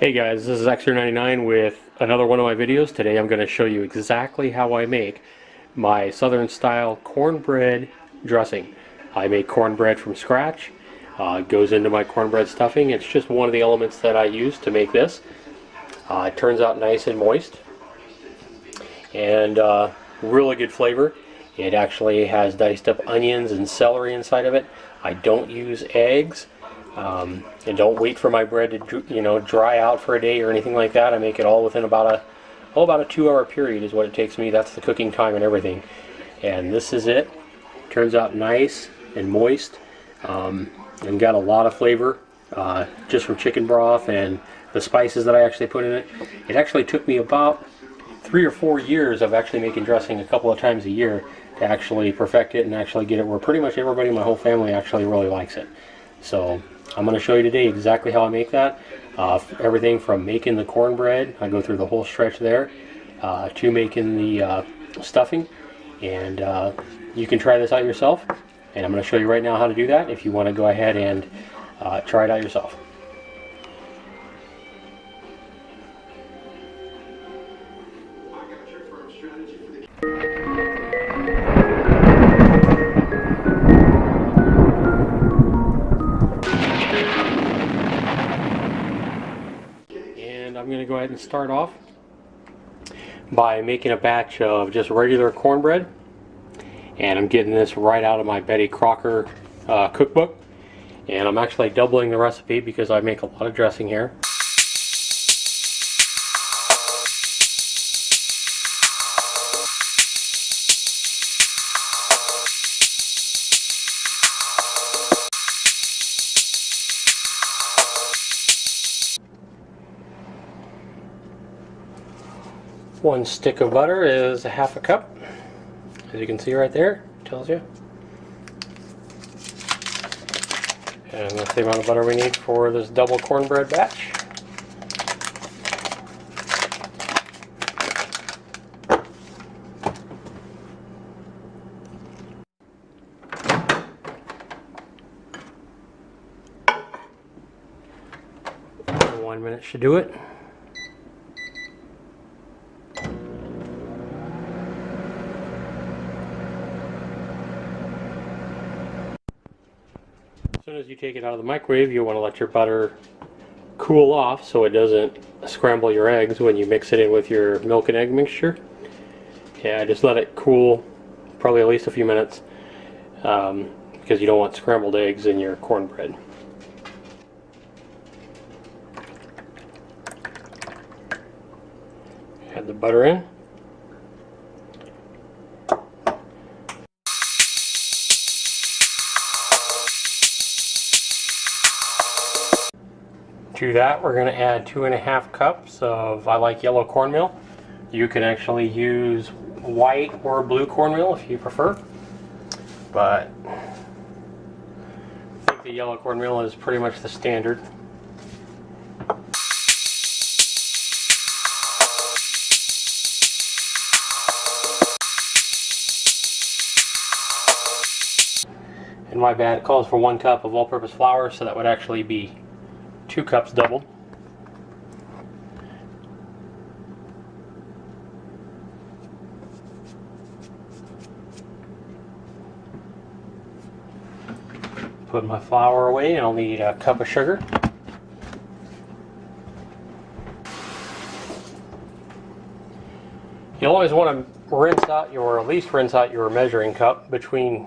Hey guys, this is Xer99 with another one of my videos. Today I'm going to show you exactly how I make my southern style cornbread dressing. I make cornbread from scratch. It goes into my cornbread stuffing. It's just one of the elements that I use to make this. It turns out nice and moist and really good flavor. It actually has diced up onions and celery inside of it. I don't use eggs. And don't wait for my bread to dry out for a day or anything like that. I make it all within about a 2-hour period is what it takes me. That's the cooking time and everything. And this is it. Turns out nice and moist and got a lot of flavor just from chicken broth and the spices that I actually put in it. It actually took me about 3 or 4 years of actually making dressing a couple of times a year to actually perfect it and actually get it where pretty much everybody in my whole family actually really likes it. So I'm going to show you today exactly how I make that. Everything from making the cornbread, I go through the whole stretch there, to making the stuffing. And you can try this out yourself. And I'm going to show you right now how to do that if you want to go ahead and try it out yourself. I'm going to go ahead and start off by making a batch of just regular cornbread, and I'm getting this right out of my Betty Crocker cookbook, and I'm actually doubling the recipe because I make a lot of dressing here. One stick of butter is a half a cup, as you can see right there, it tells you. And that's the amount of butter we need for this double cornbread batch. And 1 minute should do it. As soon as you take it out of the microwave, you want to let your butter cool off so it doesn't scramble your eggs when you mix it in with your milk and egg mixture. Yeah, just let it cool probably at least a few minutes because you don't want scrambled eggs in your cornbread. Add the butter in. To that, we're going to add 2½ cups of, I like yellow cornmeal. You can actually use white or blue cornmeal if you prefer, but I think the yellow cornmeal is pretty much the standard. And my bad, it calls for 1 cup of all-purpose flour, so that would actually be 2 cups doubled. Put my flour away, and I'll need a cup of sugar. You'll always want to rinse out your, at least rinse out your measuring cup between,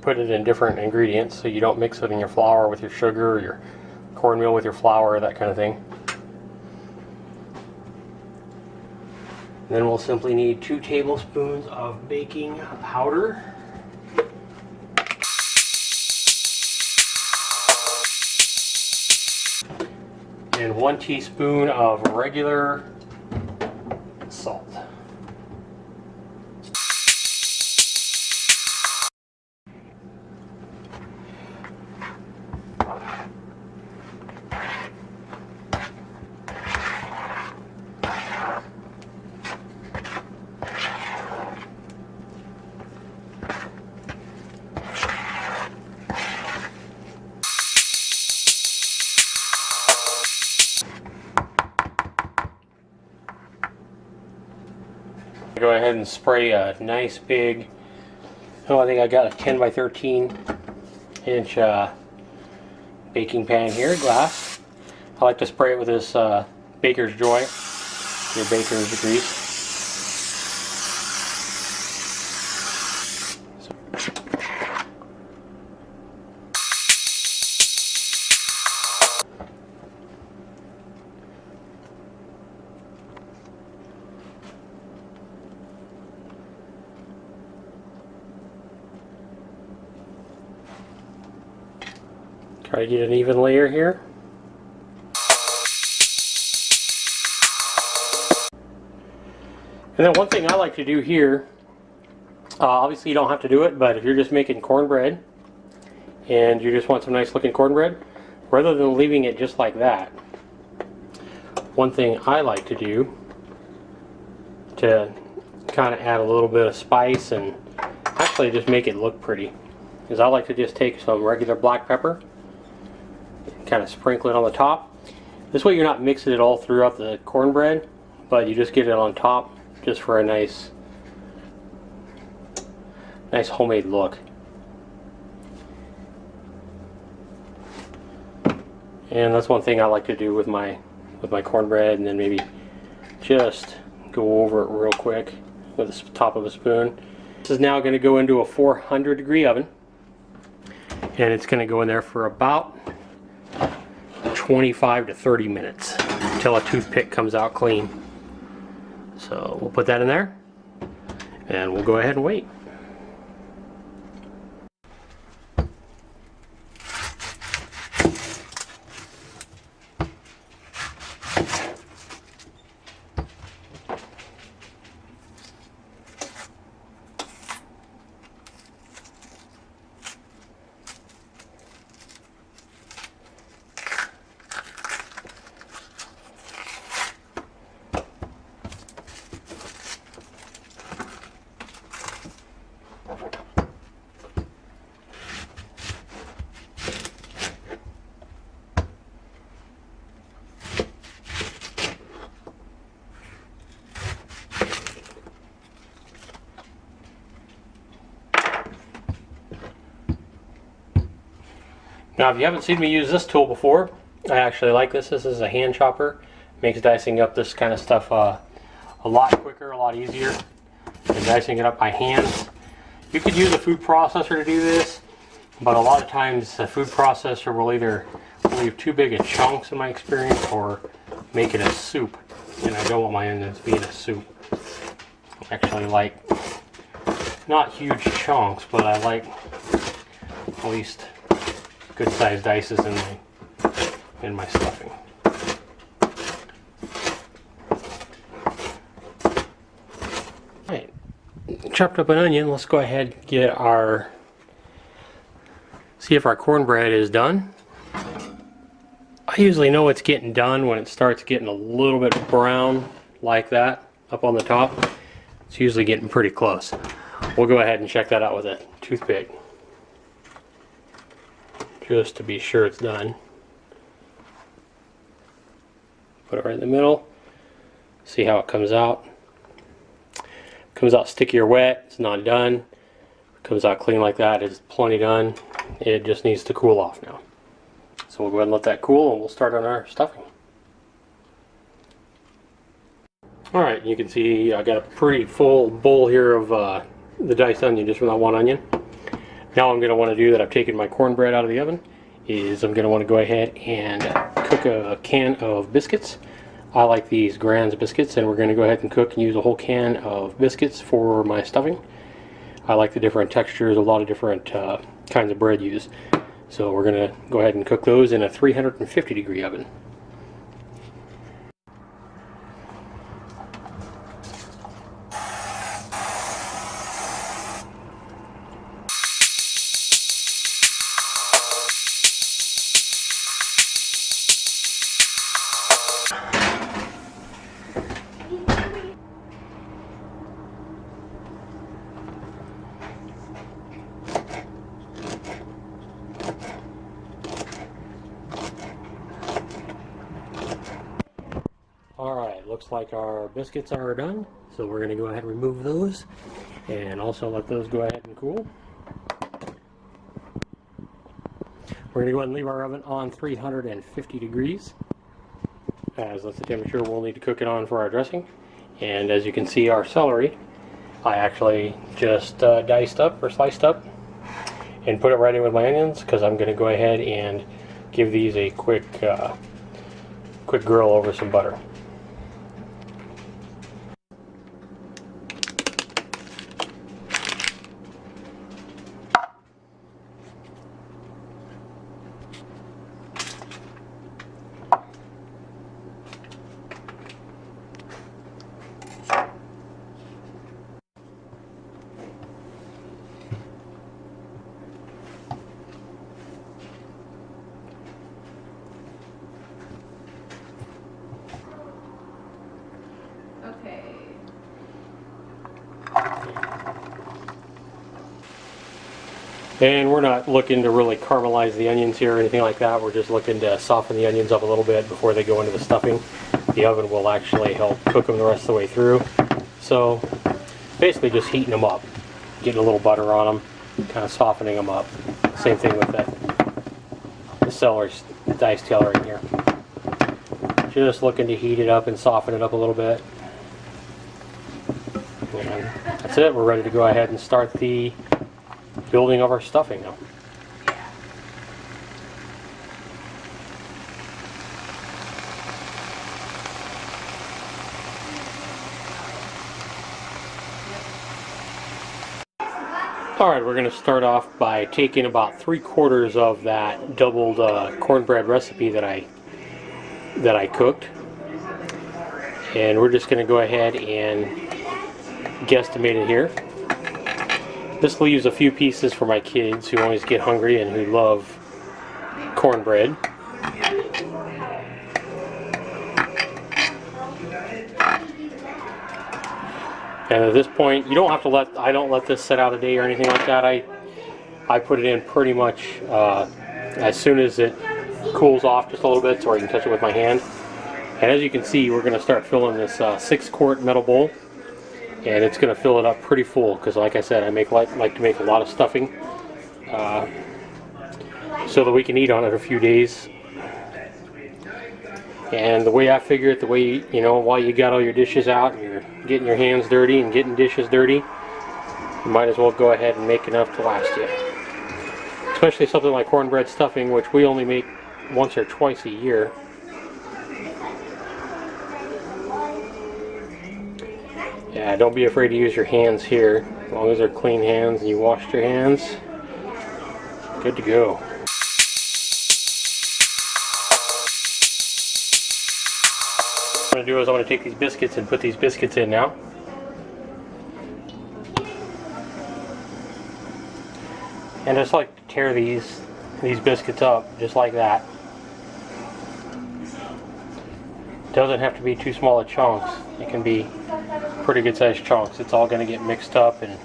put it in different ingredients so you don't mix it in your flour with your sugar or your cornmeal with your flour, that kind of thing. Then we'll simply need 2 tablespoons of baking powder. And 1 teaspoon of regular salt. Go ahead and spray a nice big, I think I got a 10 by 13 inch baking pan here, glass. I like to spray it with this Baker's Joy, your baker's grease. Try to get an even layer here. And then one thing I like to do here, obviously you don't have to do it, but if you're just making cornbread and you just want some nice looking cornbread, rather than leaving it just like that, one thing I like to do to kind of add a little bit of spice and actually just make it look pretty is I like to just take some regular black pepper, kind of sprinkle it on the top. This way you're not mixing it all throughout the cornbread, but you just get it on top just for a nice homemade look. And that's one thing I like to do with my cornbread, and then maybe just go over it real quick with the top of a spoon. This is now going to go into a 400-degree oven, and it's going to go in there for about 25 to 30 minutes until a toothpick comes out clean. So we'll put that in there and we'll go ahead and wait. Now, if you haven't seen me use this tool before, I actually like this. This is a hand chopper. Makes dicing up this kind of stuff a lot quicker, a lot easier than dicing it up by hand. You could use a food processor to do this, but a lot of times a food processor will either leave too big of chunks, in my experience, or make it a soup. And I don't want my onions being a soup. I actually like not huge chunks, but I like at least good sized dices in my stuffing. Alright, chopped up an onion. Let's go ahead and get see if our cornbread is done. I usually know it's getting done when it starts getting a little bit brown like that up on the top. It's usually getting pretty close. We'll go ahead and check that out with a toothpick, just to be sure it's done. Put it right in the middle. See how it comes out. Comes out sticky or wet, it's not done. Comes out clean like that, it's plenty done. It just needs to cool off now. So we'll go ahead and let that cool and we'll start on our stuffing. Alright, you can see I got a pretty full bowl here of the diced onion just from that one onion. Now I'm going to want to do that, I've taken my cornbread out of the oven, is I'm going to want to go ahead and cook a can of biscuits. I like these Grand's biscuits, and we're going to go ahead and cook and use a whole can of biscuits for my stuffing. I like the different textures, a lot of different kinds of bread used. So we're going to go ahead and cook those in a 350-degree oven. Alright, looks like our biscuits are done, so we're going to go ahead and remove those and also let those go ahead and cool. We're going to go ahead and leave our oven on 350 degrees, as that's the temperature we'll need to cook it on for our dressing. And as you can see, our celery, I actually just diced up or sliced up and put it right in with my onions, because I'm going to go ahead and give these a quick grill over some butter. And we're not looking to really caramelize the onions here or anything like that. We're just looking to soften the onions up a little bit before they go into the stuffing. The oven will actually help cook them the rest of the way through. So basically just heating them up, getting a little butter on them, kind of softening them up. Same thing with the celery, diced celery here. Just looking to heat it up and soften it up a little bit. And that's it. We're ready to go ahead and start the building of our stuffing now. Alright, we're going to start off by taking about 3/4 of that doubled cornbread recipe that I cooked, and we're just going to go ahead and guesstimate it here. This leaves a few pieces for my kids who always get hungry and who love cornbread. And at this point, you don't have to I don't let this set out a day or anything like that. I put it in pretty much as soon as it cools off just a little bit, so I can touch it with my hand. And as you can see, we're going to start filling this 6-quart metal bowl. And it's going to fill it up pretty full, because like I said, I like to make a lot of stuffing so that we can eat on it a few days. And the way I figure it, the way, you know, while you got all your dishes out and you're getting your hands dirty and getting dishes dirty, you might as well go ahead and make enough to last you. Especially something like cornbread stuffing, which we only make once or twice a year. Yeah, don't be afraid to use your hands here. As long as they're clean hands and you washed your hands, good to go. What I'm going to do is I'm going to take these biscuits and put these biscuits in now. And just like to tear these biscuits up just like that. Doesn't have to be too small of chunks. It can be pretty good sized chunks. It's all going to get mixed up and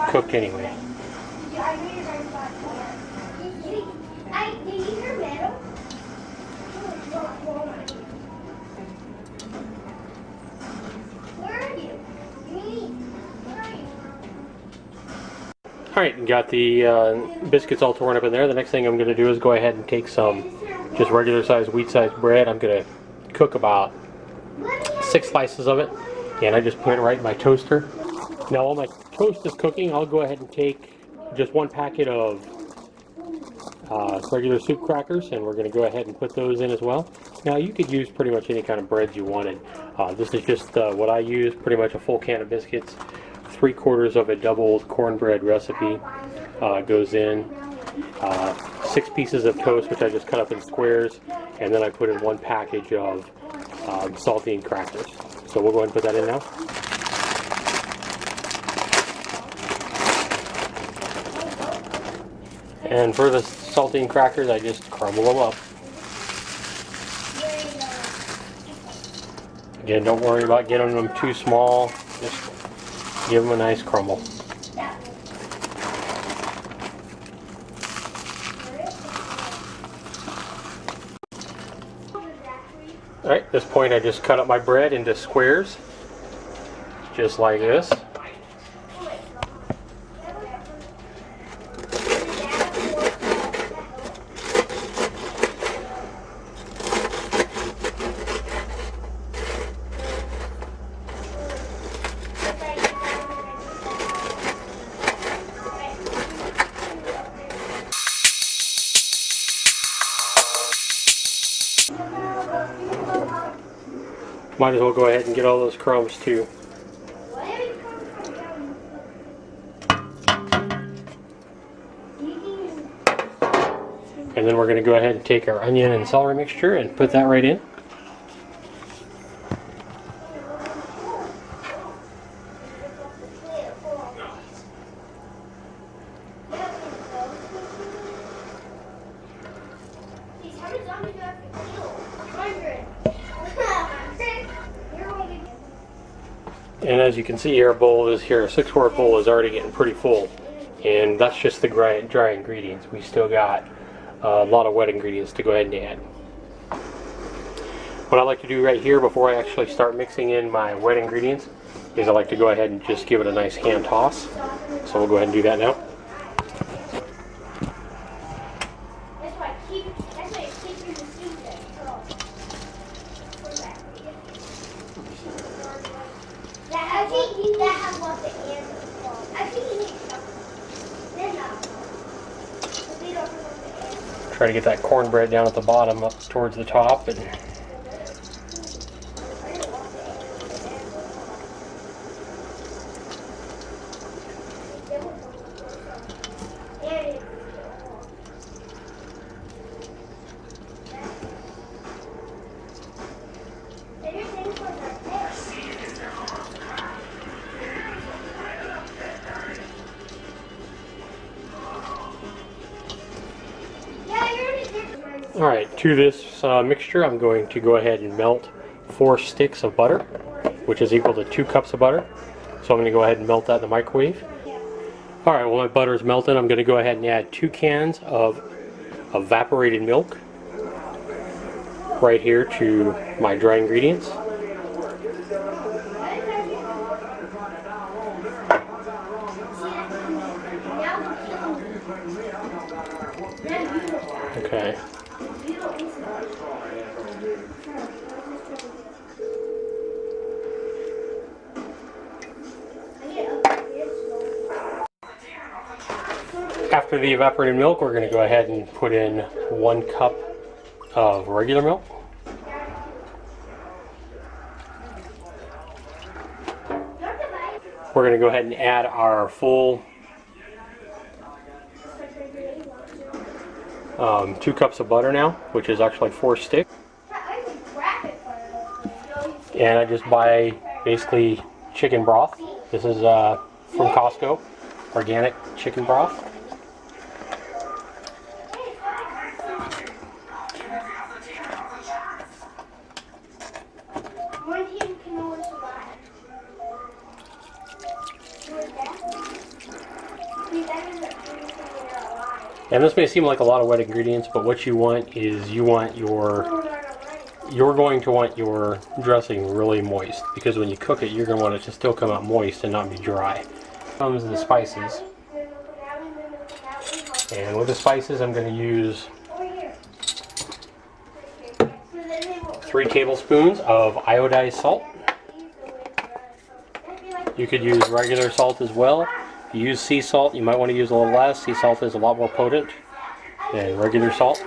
cooked anyway. Alright, got the biscuits all torn up in there. The next thing I'm going to do is go ahead and take some just regular sized wheat sized bread. I'm going to cook about 6 slices of it, and I just put it right in my toaster. Now while my toast is cooking, I'll go ahead and take just 1 packet of regular soup crackers, and we're going to go ahead and put those in as well. Now you could use pretty much any kind of breads you wanted. This is just what I use, pretty much a full can of biscuits. 3/4 of a doubled cornbread recipe goes in. 6 pieces of toast, which I just cut up in squares, and then I put in 1 package of saltine crackers. So we'll go ahead and put that in now. And for the saltine crackers, I just crumble them up. Again, don't worry about getting them too small. Just give them a nice crumble. Alright, at this point I just cut up my bread into squares, just like this. Might as well go ahead and get all those crumbs too. And then we're going to go ahead and take our onion and celery mixture and put that right in. And as you can see, our bowl is here. Our 6-quart bowl is already getting pretty full, and that's just the dry ingredients. We still got a lot of wet ingredients to go ahead and add. What I like to do right here before I actually start mixing in my wet ingredients is I like to go ahead and just give it a nice hand toss. So we'll go ahead and do that now. Try to get that cornbread down at the bottom up towards the top. And alright, to this mixture I'm going to go ahead and melt 4 sticks of butter, which is equal to 2 cups of butter. So I'm going to go ahead and melt that in the microwave. Alright, well my butter is melted. I'm going to go ahead and add 2 cans of evaporated milk right here to my dry ingredients. Okay. After the evaporated milk, we're going to go ahead and put in 1 cup of regular milk. We're going to go ahead and add our full 2 cups of butter now, which is actually 4 sticks. And I just buy basically chicken broth. This is from Costco, organic chicken broth. And this may seem like a lot of wet ingredients, but what you want is you're going to want your dressing really moist, because when you cook it, you're going to want it to still come out moist and not be dry. Comes the spices. And with the spices, I'm going to use 3 tablespoons of iodized salt. You could use regular salt as well. If you use sea salt, you might want to use a little less. Sea salt is a lot more potent than regular salt.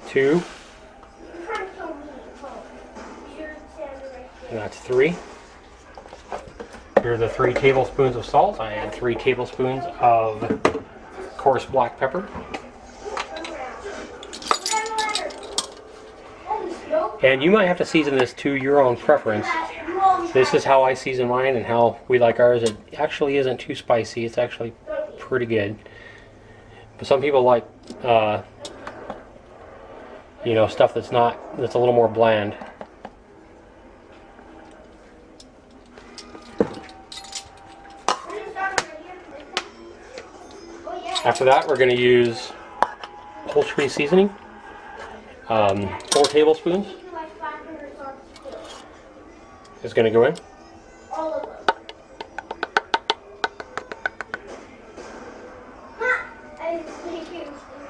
Two. And that's 3. Here are the 3 tablespoons of salt. I add 3 tablespoons of coarse black pepper. And you might have to season this to your own preference. This is how I season mine and how we like ours. It actually isn't too spicy. It's actually pretty good. But some people like, you know, stuff that's a little more bland. After that, we're going to use poultry seasoning, 4 tablespoons is going to go in.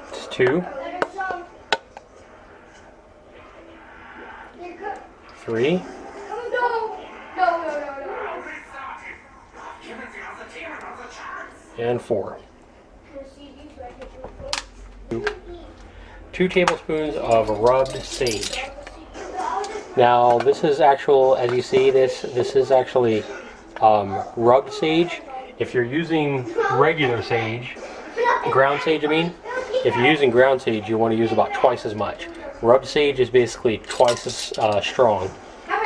It's 2, 3, and 4. 2 tablespoons of rubbed sage. Now this is actual, as you see, this is actually rubbed sage. If you're using regular sage, ground sage I mean, if you're using ground sage you want to use about twice as much. Rubbed sage is basically twice as strong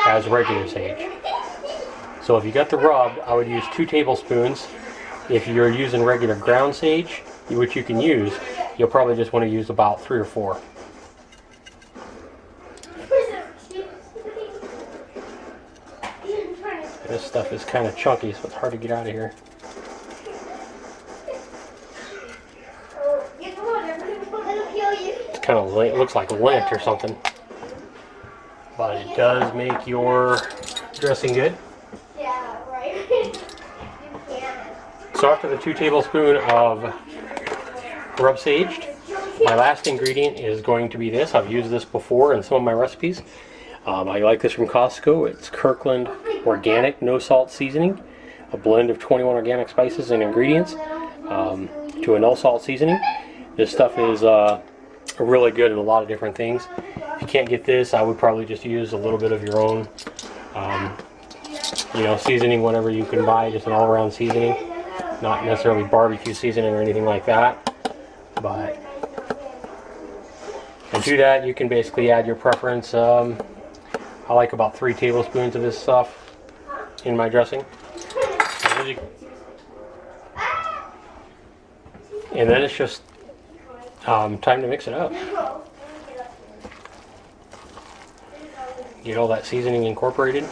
as regular sage. So if you got the rubbed, I would use 2 tablespoons. If you're using regular ground sage, which you can use, you'll probably just want to use about 3 or 4. This stuff is kind of chunky, so it's hard to get out of here. It's kind of looks like lint or something, but it does make your dressing good. Yeah, right. So after the 2 tablespoons of rub sage, my last ingredient is going to be this. I've used this before in some of my recipes. I like this from Costco. It's Kirkland Organic No Salt Seasoning, a blend of 21 organic spices and ingredients to a no salt seasoning. This stuff is really good in a lot of different things. If you can't get this, I would probably just use a little bit of your own seasoning, whatever you can buy, just an all-around seasoning, not necessarily barbecue seasoning or anything like that. But and to that you can basically add your preference. I like about 3 tablespoons of this stuff in my dressing. And then it's just time to mix it up. Get all that seasoning incorporated.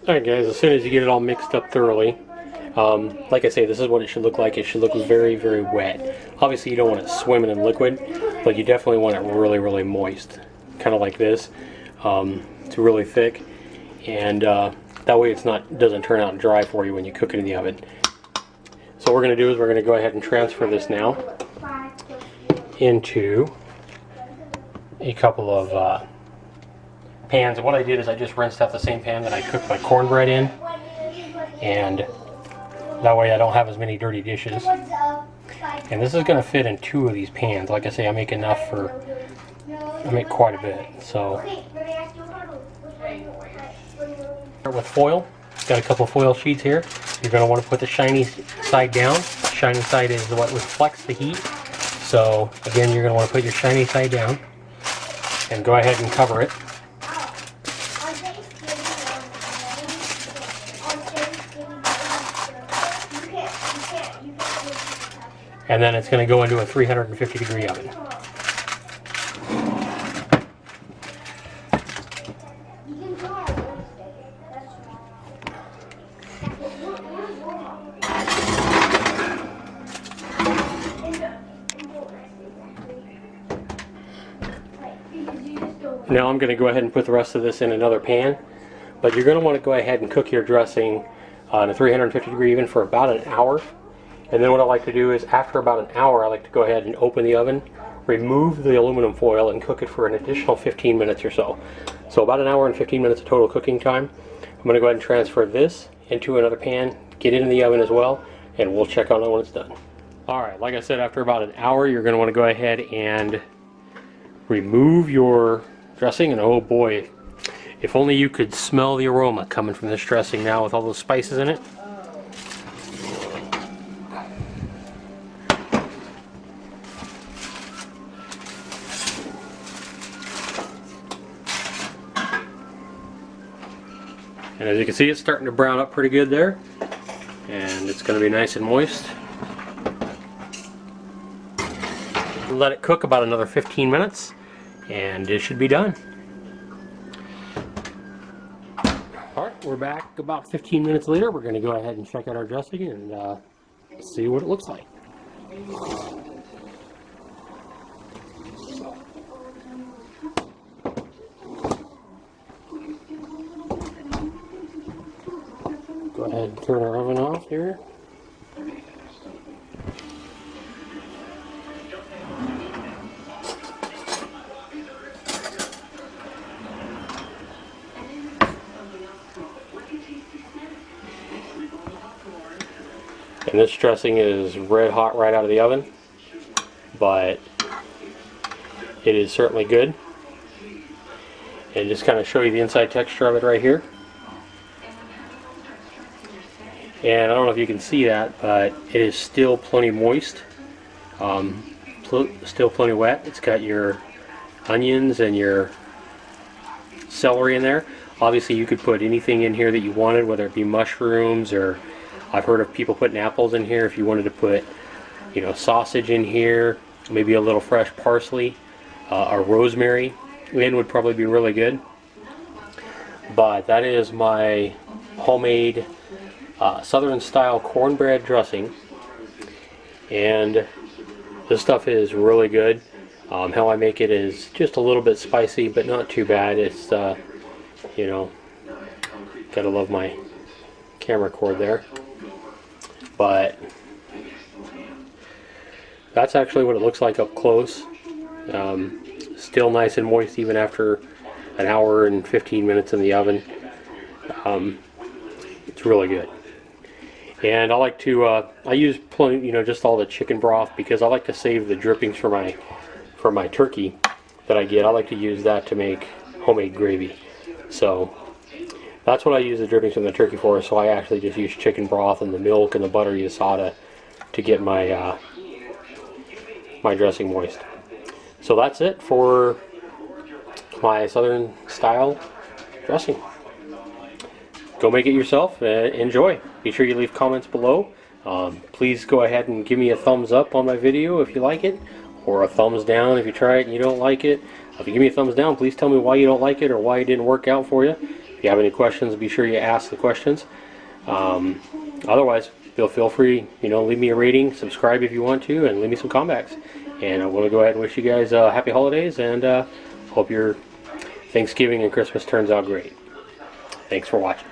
Alright guys, as soon as you get it all mixed up thoroughly, like I say, this is what it should look like. It should look very, very wet. Obviously you don't want it swimming in liquid, but you definitely want it really, really moist. Kind of like this. It's really thick, and that way doesn't turn out dry for you when you cook it in the oven. So what we're going to do is we're going to go ahead and transfer this now into a couple of pans. And what I did is I just rinsed out the same pan that I cooked my cornbread in, and that way I don't have as many dirty dishes. And this is going to fit in 2 of these pans. Like I say, I make enough for, I make quite a bit. So start with foil. Got a couple of foil sheets here. You're going to want to put the shiny side down. The shiny side is what reflects the heat. So again, you're going to want to put your shiny side down and go ahead and cover it. And then it's going to go into a 350-degree oven. Now I'm going to go ahead and put the rest of this in another pan, but you're going to want to go ahead and cook your dressing on a 350-degree oven for about an hour. And then what I like to do is, after about an hour, I like to go ahead and open the oven, remove the aluminum foil, and cook it for an additional 15 minutes or so. So about an hour and 15 minutes of total cooking time. I'm going to go ahead and transfer this into another pan, get it in the oven as well, and we'll check on it when it's done. Alright, like I said, after about an hour, you're going to want to go ahead and remove your dressing. And oh boy, if only you could smell the aroma coming from this dressing now with all those spices in it. And as you can see, it's starting to brown up pretty good there, and it's going to be nice and moist. Let it cook about another 15 minutes, and it should be done. Alright, we're back about 15 minutes later. We're going to go ahead and check out our dressing and see what it looks like. Go ahead and turn our oven off here. And this dressing is red hot right out of the oven, but it is certainly good. And just kind of show you the inside texture of it right here. And I don't know if you can see that, but it is still plenty moist, still plenty wet. It's got your onions and your celery in there. Obviously you could put anything in here that you wanted, whether it be mushrooms, or I've heard of people putting apples in here. If you wanted to put, you know, sausage in here, maybe a little fresh parsley or rosemary in would probably be really good. But that is my homemade Southern style cornbread dressing, and this stuff is really good. How I make it is just a little bit spicy, but not too bad. It's you know, gotta love my camera cord there. But that's actually what it looks like up close. Still nice and moist even after an hour and 15 minutes in the oven. It's really good. And I like to I use plenty, you know, just all the chicken broth, because I like to save the drippings for my turkey that I get. I like to use that to make homemade gravy. So that's what I use the drippings from the turkey for. So I actually just use chicken broth and the milk and the butter you saw to get my my dressing moist. So that's it for my Southern style dressing. Go make it yourself and enjoy. Be sure you leave comments below. Please go ahead and give me a thumbs up on my video if you like it, or a thumbs down if you try it and you don't like it. If you give me a thumbs down, please tell me why you don't like it or why it didn't work out for you. If you have any questions, be sure you ask the questions. Otherwise, feel free, you know, leave me a rating, subscribe if you want to, and leave me some comments. And I want to go ahead and wish you guys happy holidays, and hope your Thanksgiving and Christmas turns out great. Thanks for watching.